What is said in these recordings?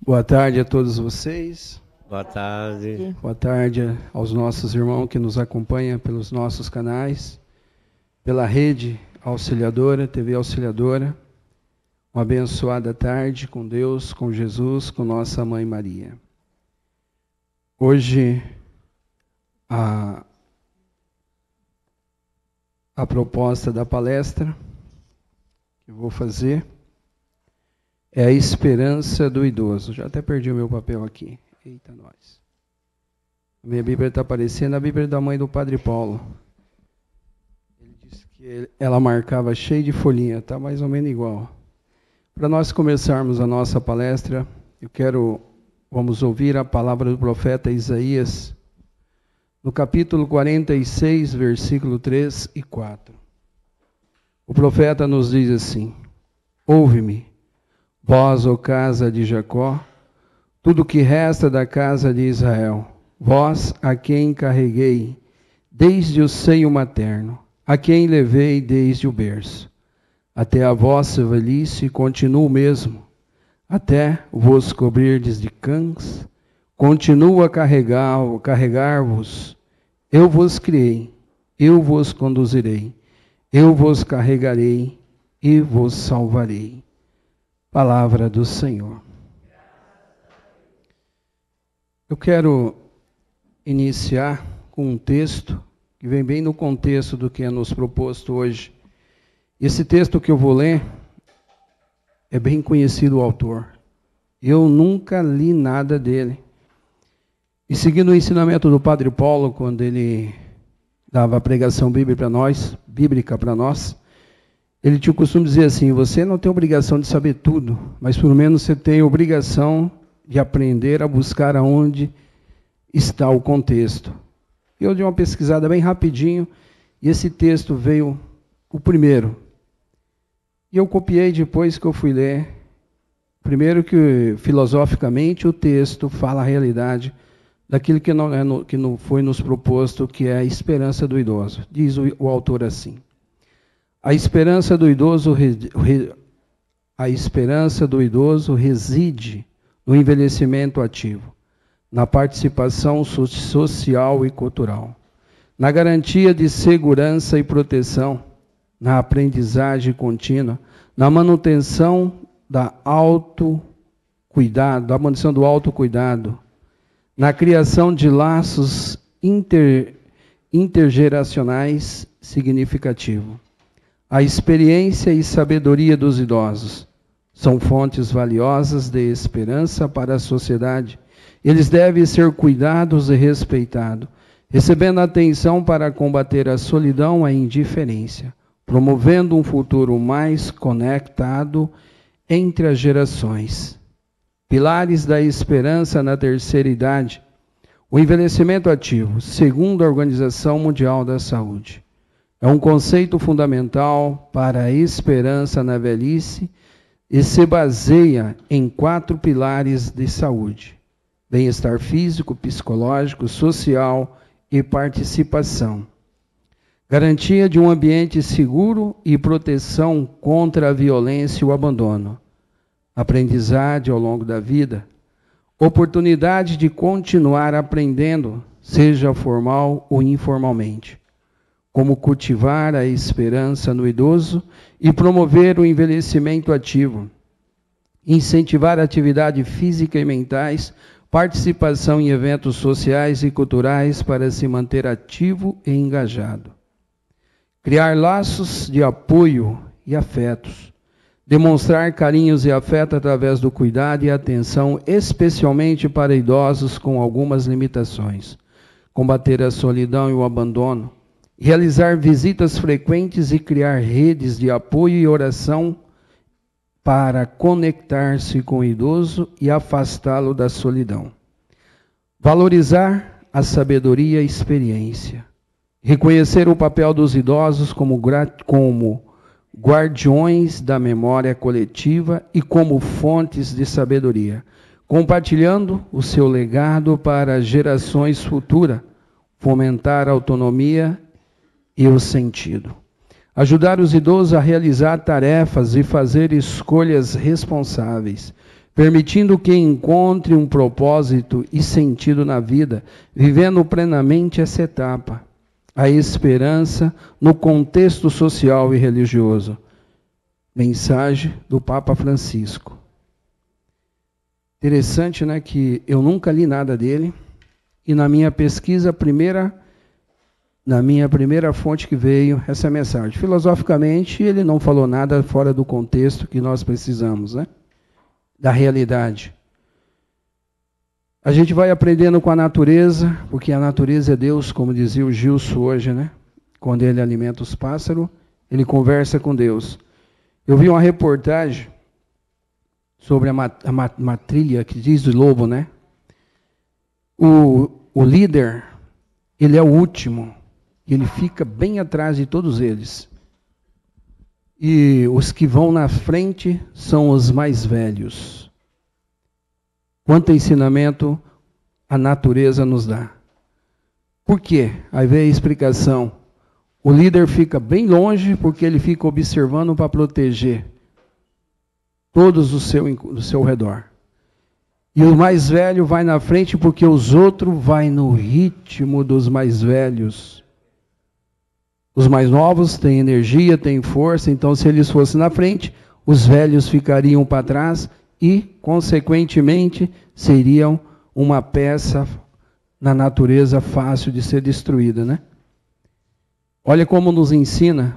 Boa tarde a todos vocês. Boa tarde. Boa tarde aos nossos irmãos que nos acompanham pelos nossos canais, pela rede Auxiliadora, TV Auxiliadora. Uma abençoada tarde com Deus, com Jesus, com nossa Mãe Maria. Hoje, a proposta da palestra que eu vou fazer é a esperança do idoso. Já até perdi o meu papel aqui. Eita, nós. A minha Bíblia está aparecendo, a Bíblia da mãe do Padre Paulo. Ele disse que ela marcava cheio de folhinha, está mais ou menos igual. Para nós começarmos a nossa palestra, vamos ouvir a palavra do profeta Isaías, no capítulo 46, versículo 3 e 4. O profeta nos diz assim: ouve-me, vós, ó casa de Jacó, tudo que resta da casa de Israel, vós a quem carreguei desde o seio materno, a quem levei desde o berço. Até a vossa velhice continuo mesmo, até vos cobrirdes de cães, continuo a carregar-vos. Eu vos criei, eu vos conduzirei, eu vos carregarei e vos salvarei. Palavra do Senhor. Eu quero iniciar com um texto que vem bem no contexto do que é nos proposto hoje. Esse texto que eu vou ler é bem conhecido o autor. Eu nunca li nada dele. E seguindo o ensinamento do Padre Paulo, quando ele dava a pregação bíblica para nós, ele tinha o costume de dizer assim: você não tem obrigação de saber tudo, mas pelo menos você tem obrigação de aprender a buscar aonde está o contexto. Eu dei uma pesquisada bem rapidinho, e esse texto veio o primeiro. E eu copiei depois que eu fui ler. Primeiro que, filosoficamente, o texto fala a realidade daquilo que não foi nos proposto, que é a esperança do idoso. Diz o autor assim: a esperança do idoso reside no envelhecimento ativo, na participação social e cultural, na garantia de segurança e proteção, na aprendizagem contínua, na manutenção do autocuidado, na criação de laços intergeracionais significativos. A experiência e sabedoria dos idosos são fontes valiosas de esperança para a sociedade. Eles devem ser cuidados e respeitados, recebendo atenção para combater a solidão e a indiferença, promovendo um futuro mais conectado entre as gerações. Pilares da esperança na terceira idade. O envelhecimento ativo, segundo a Organização Mundial da Saúde, é um conceito fundamental para a esperança na velhice e se baseia em 4 pilares de saúde: bem-estar físico, psicológico, social e participação. Garantia de um ambiente seguro e proteção contra a violência e o abandono. Aprendizagem ao longo da vida. Oportunidade de continuar aprendendo, seja formal ou informalmente. Como cultivar a esperança no idoso e promover o envelhecimento ativo. Incentivar a atividade física e mentais, participação em eventos sociais e culturais para se manter ativo e engajado. Criar laços de apoio e afetos. Demonstrar carinhos e afeto através do cuidado e atenção, especialmente para idosos com algumas limitações. Combater a solidão e o abandono. Realizar visitas frequentes e criar redes de apoio e oração para conectar-se com o idoso e afastá-lo da solidão. Valorizar a sabedoria e experiência. Reconhecer o papel dos idosos como guardiões da memória coletiva e como fontes de sabedoria, compartilhando o seu legado para gerações futuras, fomentar a autonomia e o sentido. Ajudar os idosos a realizar tarefas e fazer escolhas responsáveis, permitindo que encontre um propósito e sentido na vida, vivendo plenamente essa etapa, a esperança no contexto social e religioso. Mensagem do Papa Francisco. Interessante, né, que eu nunca li nada dele, e na minha pesquisa, na minha primeira fonte que veio essa mensagem. Filosoficamente, ele não falou nada fora do contexto que nós precisamos, né? Da realidade. A gente vai aprendendo com a natureza, porque a natureza é Deus, como dizia o Gilson hoje, né? Quando ele alimenta os pássaros, ele conversa com Deus. Eu vi uma reportagem sobre a trilha que diz do lobo, né? O líder, ele é o último. Ele fica bem atrás de todos eles. E os que vão na frente são os mais velhos. Quanto ensinamento a natureza nos dá. Por quê? Aí vem a explicação. O líder fica bem longe porque ele fica observando para proteger todos do seu redor. E o mais velho vai na frente porque os outros vai no ritmo dos mais velhos. Os mais novos têm energia, têm força, então se eles fossem na frente, os velhos ficariam para trás e, consequentemente, seriam uma peça na natureza fácil de ser destruída, né? Olha como nos ensina.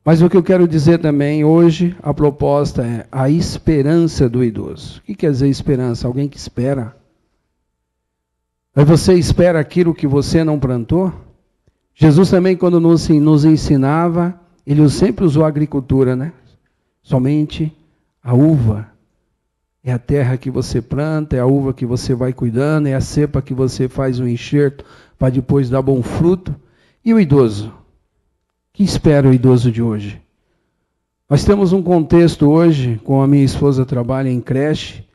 Mas o que eu quero dizer também, hoje, a proposta é a esperança do idoso. O que quer dizer esperança? Alguém que espera. Mas você espera aquilo que você não plantou? Jesus também, quando nos ensinava, ele sempre usou a agricultura, né? Somente a uva. É a terra que você planta, é a uva que você vai cuidando, é a cepa que você faz um enxerto para depois dar bom fruto. E o idoso? O que espera o idoso de hoje? Nós temos um contexto hoje, com a minha esposa trabalha em creche,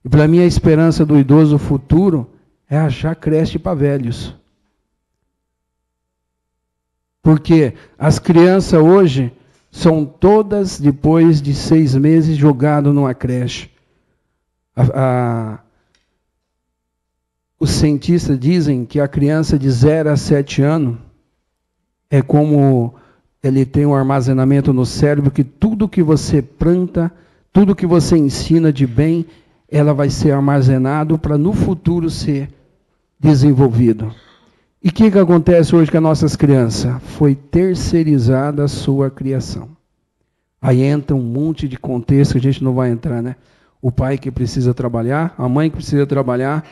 e para mim a esperança do idoso futuro é achar creche para velhos. Porque as crianças hoje são todas, depois de 6 meses, jogadas numa creche. Os cientistas dizem que a criança de 0 a 7 anos é como ele tem um armazenamento no cérebro que tudo que você planta, tudo que você ensina de bem, ela vai ser armazenado para no futuro ser desenvolvido. E o que acontece hoje com as nossas crianças? Foi terceirizada a sua criação. Aí entra um monte de contexto que a gente não vai entrar, né? O pai que precisa trabalhar, a mãe que precisa trabalhar,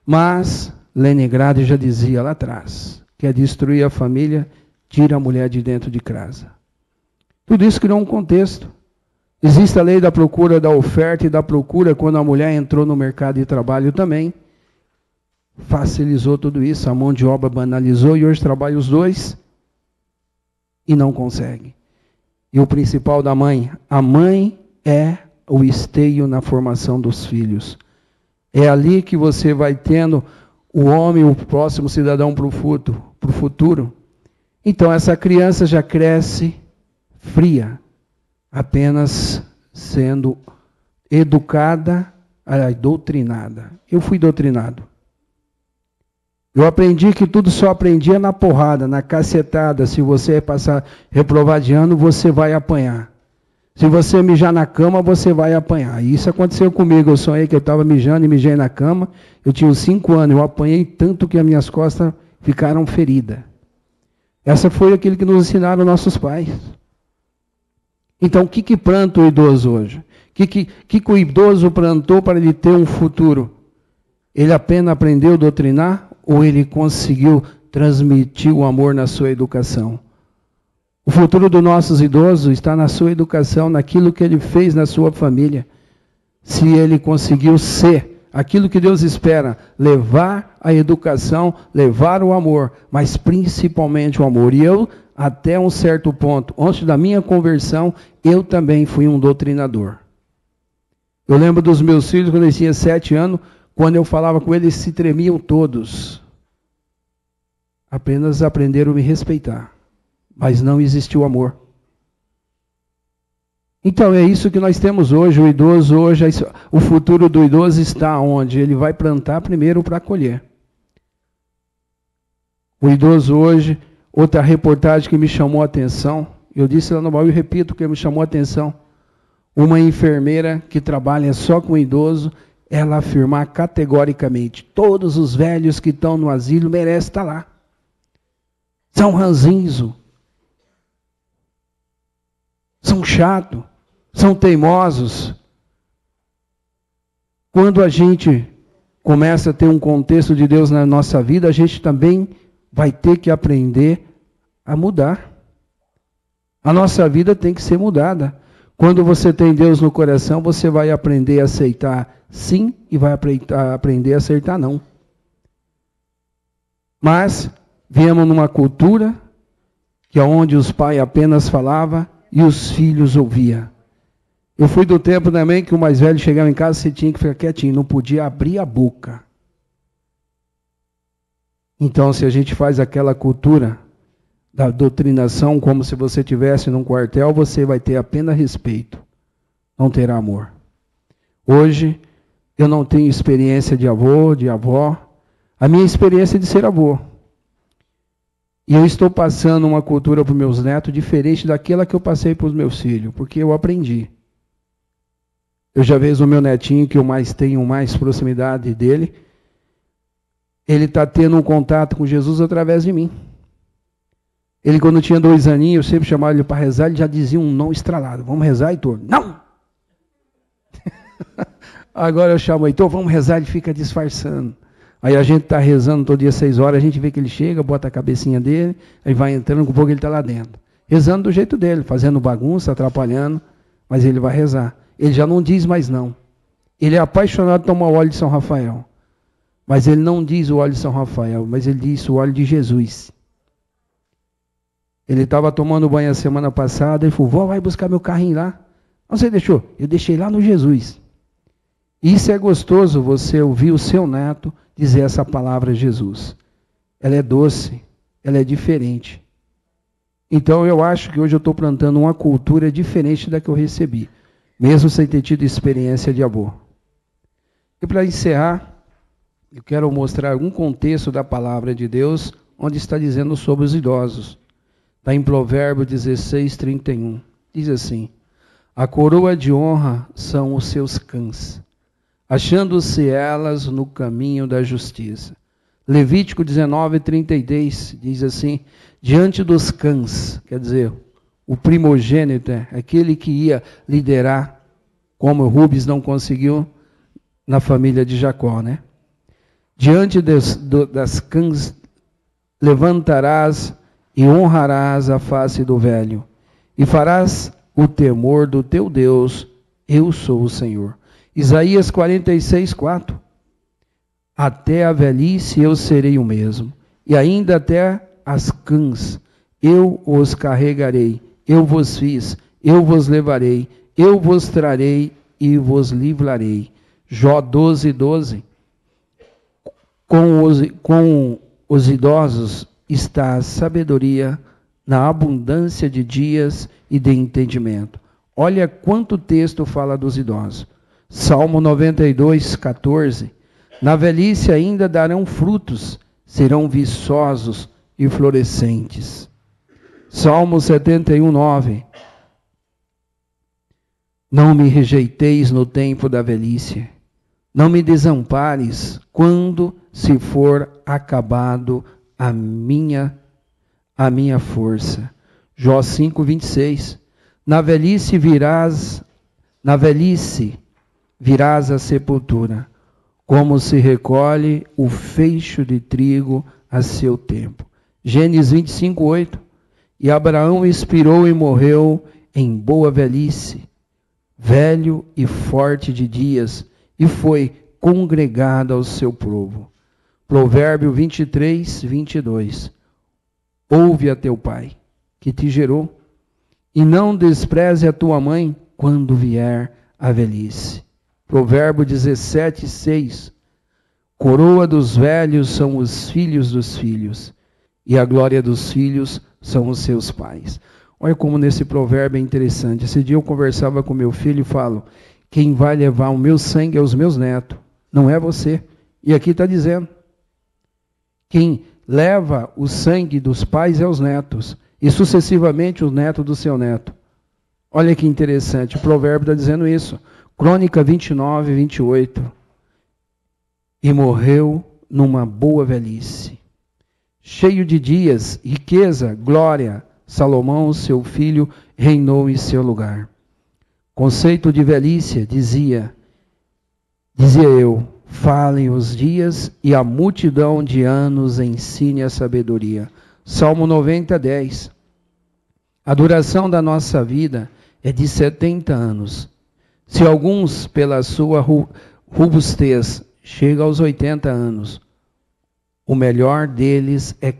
mas Leningrado já dizia lá atrás, quer destruir a família, tira a mulher de dentro de casa. Tudo isso criou um contexto. Existe a lei da procura, da oferta e da procura, quando a mulher entrou no mercado de trabalho também. Facilizou tudo isso, a mão de obra banalizou e hoje trabalham os dois e não consegue. E o principal da mãe, a mãe é o esteio na formação dos filhos. É ali que você vai tendo o homem, o próximo cidadão para o futuro. Então essa criança já cresce fria, apenas sendo educada, doutrinada. Eu fui doutrinado. Eu aprendi que tudo só aprendia na porrada, na cacetada. Se você passar reprovar de ano, você vai apanhar. Se você mijar na cama, você vai apanhar. E isso aconteceu comigo. Eu sonhei que eu estava mijando e mijei na cama. Eu tinha uns 5 anos. Eu apanhei tanto que as minhas costas ficaram feridas. Essa foi aquilo que nos ensinaram nossos pais. Então, o que planta o idoso hoje? O que o idoso plantou para ele ter um futuro? Ele apenas aprendeu a doutrinar ou ele conseguiu transmitir o amor na sua educação? O futuro dos nossos idosos está na sua educação, naquilo que ele fez na sua família. Se ele conseguiu ser aquilo que Deus espera, levar a educação, levar o amor, mas principalmente o amor. E eu, até um certo ponto, antes da minha conversão, eu também fui um doutrinador. Eu lembro dos meus filhos, quando eles tinham 7 anos, quando eu falava com eles, se tremiam todos. Apenas aprenderam a me respeitar. Mas não existiu amor. Então é isso que nós temos hoje. O idoso hoje, o futuro do idoso está onde? Ele vai plantar primeiro para colher. O idoso hoje, outra reportagem que me chamou a atenção, eu disse lá no baú e repito que me chamou a atenção, uma enfermeira que trabalha só com idoso, ela afirmar categoricamente, todos os velhos que estão no asilo merecem estar lá. São ranzinzo, são chatos, são teimosos. Quando a gente começa a ter um contexto de Deus na nossa vida, a gente também vai ter que aprender a mudar. A nossa vida tem que ser mudada. Quando você tem Deus no coração, você vai aprender a aceitar sim e vai aprender a aceitar não. Mas viemos numa cultura que é onde os pais apenas falavam e os filhos ouviam. Eu fui do tempo também que o mais velho chegava em casa, você tinha que ficar quietinho, não podia abrir a boca. Então, se a gente faz aquela cultura da doutrinação, como se você estivesse num quartel, você vai ter apenas respeito, não terá amor. Hoje, eu não tenho experiência de avô, de avó, a minha experiência é de ser avô. E eu estou passando uma cultura para os meus netos diferente daquela que eu passei para os meus filhos, porque eu aprendi. Eu já vejo o meu netinho, que eu tenho mais proximidade dele, ele está tendo um contato com Jesus através de mim. Ele, quando tinha 2 aninhos, eu sempre chamava ele para rezar, ele já dizia um não estralado. Vamos rezar, Heitor? Não! Agora eu chamo Heitor, vamos rezar, ele fica disfarçando. Aí a gente está rezando todo dia 6 horas, a gente vê que ele chega, bota a cabecinha dele, aí vai entrando, com pouco ele está lá dentro. Rezando do jeito dele, fazendo bagunça, atrapalhando, mas ele vai rezar. Ele já não diz mais não. Ele é apaixonado por tomar o óleo de São Rafael. Mas ele não diz o óleo de São Rafael, mas ele diz o óleo de Jesus. Ele estava tomando banho a semana passada, ele falou, vó, vai buscar meu carrinho lá. Não, você deixou? Eu deixei lá no Jesus. Isso é gostoso, você ouvir o seu neto dizer essa palavra Jesus. Ela é doce, ela é diferente. Então eu acho que hoje eu estou plantando uma cultura diferente da que eu recebi, mesmo sem ter tido experiência de avô. E para encerrar, eu quero mostrar algum contexto da palavra de Deus, onde está dizendo sobre os idosos. Está em Provérbios 16, 31. Diz assim, a coroa de honra são os seus cães, achando-se elas no caminho da justiça. Levítico 19, 32 diz assim, diante dos cães, quer dizer, o primogênito, aquele que ia liderar, como Rubens não conseguiu na família de Jacó, né? Diante das cães levantarás e honrarás a face do velho, e farás o temor do teu Deus, eu sou o Senhor. Isaías 46, 4. Até a velhice eu serei o mesmo, e ainda até as cãs eu os carregarei, eu vos fiz, eu vos levarei, eu vos trarei e vos livrarei. Jó 12, 12. Com os idosos está a sabedoria na abundância de dias e de entendimento. Olha quanto texto fala dos idosos. Salmo 92, 14. Na velhice ainda darão frutos, serão viçosos e florescentes. Salmo 71, 9. Não me rejeiteis no tempo da velhice, não me desampares quando se for acabado a minha força. Jó 5, 26. Na velhice virás a sepultura, como se recolhe o feixe de trigo a seu tempo. Gênesis 25, 8. E Abraão expirou e morreu em boa velhice, velho e forte de dias, e foi congregado ao seu povo. Provérbio 23, 22. Ouve a teu pai, que te gerou, e não despreze a tua mãe quando vier a velhice. Provérbio 17, 6. Coroa dos velhos são os filhos dos filhos, e a glória dos filhos são os seus pais. Olha como nesse provérbio é interessante. Esse dia eu conversava com meu filho e falo, quem vai levar o meu sangue é os meus netos, não é você. E aqui está dizendo, quem leva o sangue dos pais é os netos, e sucessivamente o neto do seu neto. Olha que interessante, o provérbio está dizendo isso. Crônica 29, 28. E morreu numa boa velhice, cheio de dias, riqueza, glória. Salomão, seu filho, reinou em seu lugar. Conceito de velhice, dizia eu, falem os dias e a multidão de anos ensine a sabedoria. Salmo 90, 10. A duração da nossa vida é de 70 anos. Se alguns, pela sua robustez, chegam aos 80 anos, o melhor deles é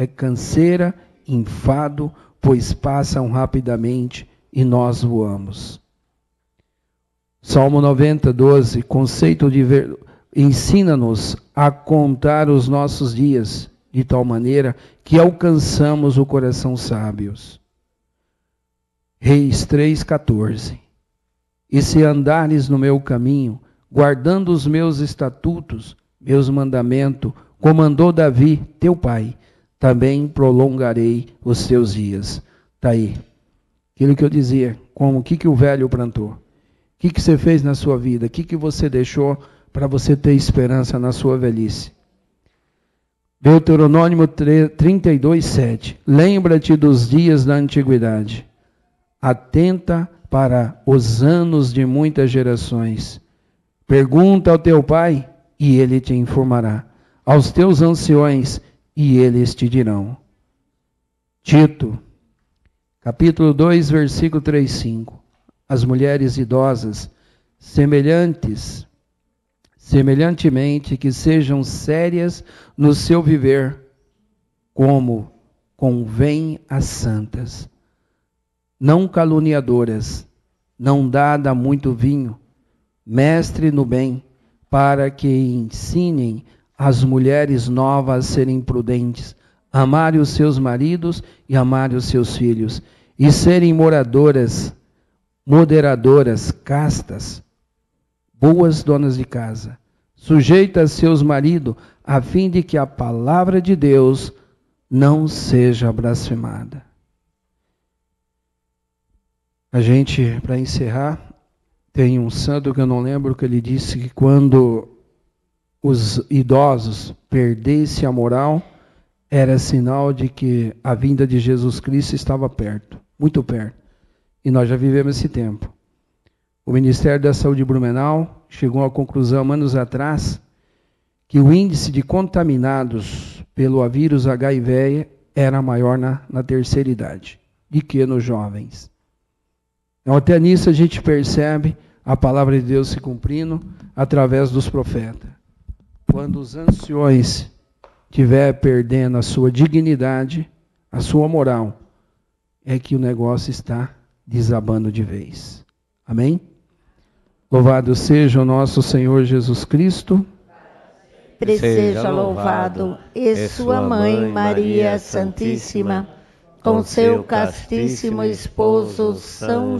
canseira, enfado, pois passam rapidamente e nós voamos. Salmo 90, 12, conceito de ensina-nos a contar os nossos dias, de tal maneira que alcançamos o coração sábios. Reis 3, 14. E se andares no meu caminho, guardando os meus estatutos, meus mandamentos, como andou Davi, teu pai, também prolongarei os teus dias. Está aí. Aquilo que eu dizia, como o que o velho plantou? O que você fez na sua vida? O que você deixou para você ter esperança na sua velhice? Deuteronômio 32, 7. Lembra-te dos dias da antiguidade. Atenta para os anos de muitas gerações. Pergunta ao teu pai, e ele te informará. Aos teus anciões, e eles te dirão. Tito, capítulo 2, versículo 3, 5. As mulheres idosas, semelhantemente que sejam sérias no seu viver, como convém às santas, não caluniadoras, não dada a muito vinho, mestre no bem, para que ensinem as mulheres novas a serem prudentes, amarem os seus maridos e amarem os seus filhos, e serem moderadoras, castas, boas donas de casa, sujeitas a seus maridos, a fim de que a palavra de Deus não seja blasfemada. A gente, para encerrar, tem um santo que eu não lembro, que ele disse que quando os idosos perdessem a moral, era sinal de que a vinda de Jesus Cristo estava perto, muito perto. E nós já vivemos esse tempo. O Ministério da Saúde de Blumenau chegou à conclusão, anos atrás, que o índice de contaminados pelo vírus HIV era maior na terceira idade, do que nos jovens. Então, até nisso a gente percebe a palavra de Deus se cumprindo através dos profetas. Quando os anciões estiver perdendo a sua dignidade, a sua moral, é que o negócio está desabando de vez. Amém? Louvado seja o nosso Senhor Jesus Cristo. Seja louvado e sua mãe Maria Santíssima, com seu castíssimo esposo São